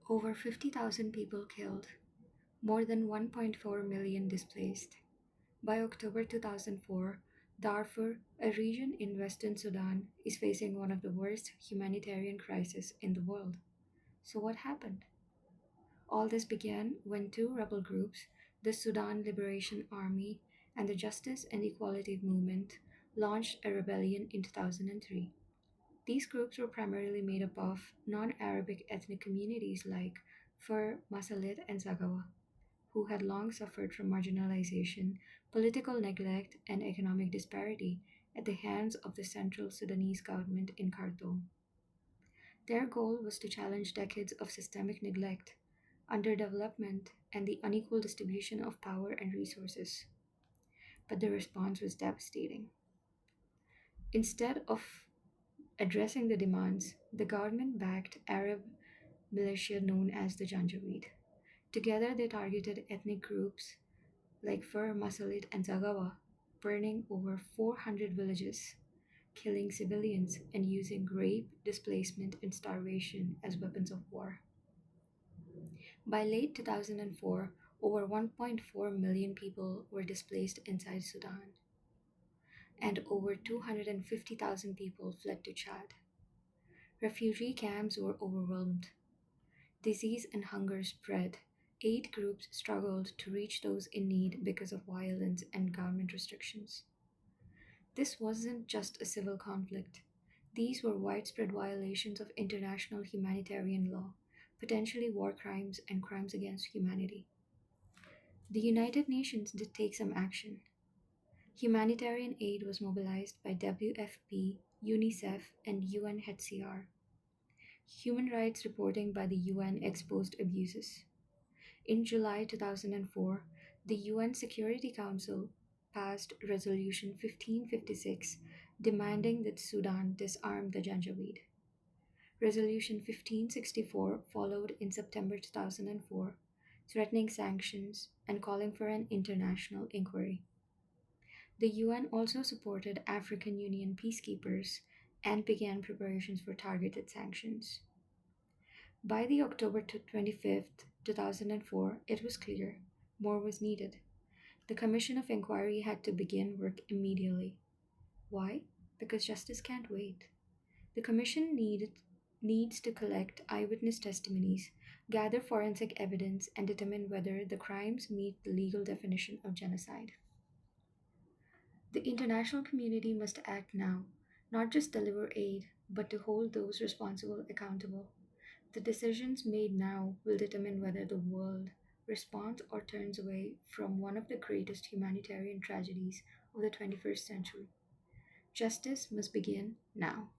Over 50,000 people killed, more than 1.4 million displaced. By October 2004, Darfur, a region in western Sudan, is facing one of the worst humanitarian crises in the world. So, what happened? All this began when two rebel groups, the Sudan Liberation Army and the Justice and Equality Movement, launched a rebellion in 2003. These groups were primarily made up of non Arabic ethnic communities like Fur, Masalit, and Zagawa, who had long suffered from marginalization, political neglect, and economic disparity at the hands of the central Sudanese government in Khartoum. Their goal was to challenge decades of systemic neglect, underdevelopment, and the unequal distribution of power and resources. But the response was devastating. Instead of addressing the demands, the government backed Arab militia known as the Janjaweed. Together, they targeted ethnic groups like Fur, Masalit, and Zagawa, burning over 400 villages, killing civilians, and using rape, displacement, and starvation as weapons of war. By late 2004, over 1.4 million people were displaced inside Sudan, and over 250,000 people fled to Chad. Refugee camps were overwhelmed. Disease and hunger spread. Aid groups struggled to reach those in need because of violence and government restrictions. This wasn't just a civil conflict. These were widespread violations of international humanitarian law, potentially war crimes and crimes against humanity. The United Nations did take some action. Humanitarian aid was mobilized by WFP, UNICEF, and UNHCR. Human rights reporting by the UN exposed abuses. In July 2004, the UN Security Council passed Resolution 1556 demanding that Sudan disarm the Janjaweed. Resolution 1564 followed in September 2004, threatening sanctions and calling for an international inquiry. The UN also supported African Union peacekeepers and began preparations for targeted sanctions. By the October 25th, 2004, it was clear more was needed. The Commission of Inquiry had to begin work immediately. Why? Because justice can't wait. The needs to collect eyewitness testimonies, gather forensic evidence, and determine whether the crimes meet the legal definition of genocide. The international community must act now, not just deliver aid, but to hold those responsible accountable. The decisions made now will determine whether the world responds or turns away from one of the greatest humanitarian tragedies of the 21st century. Justice must begin now.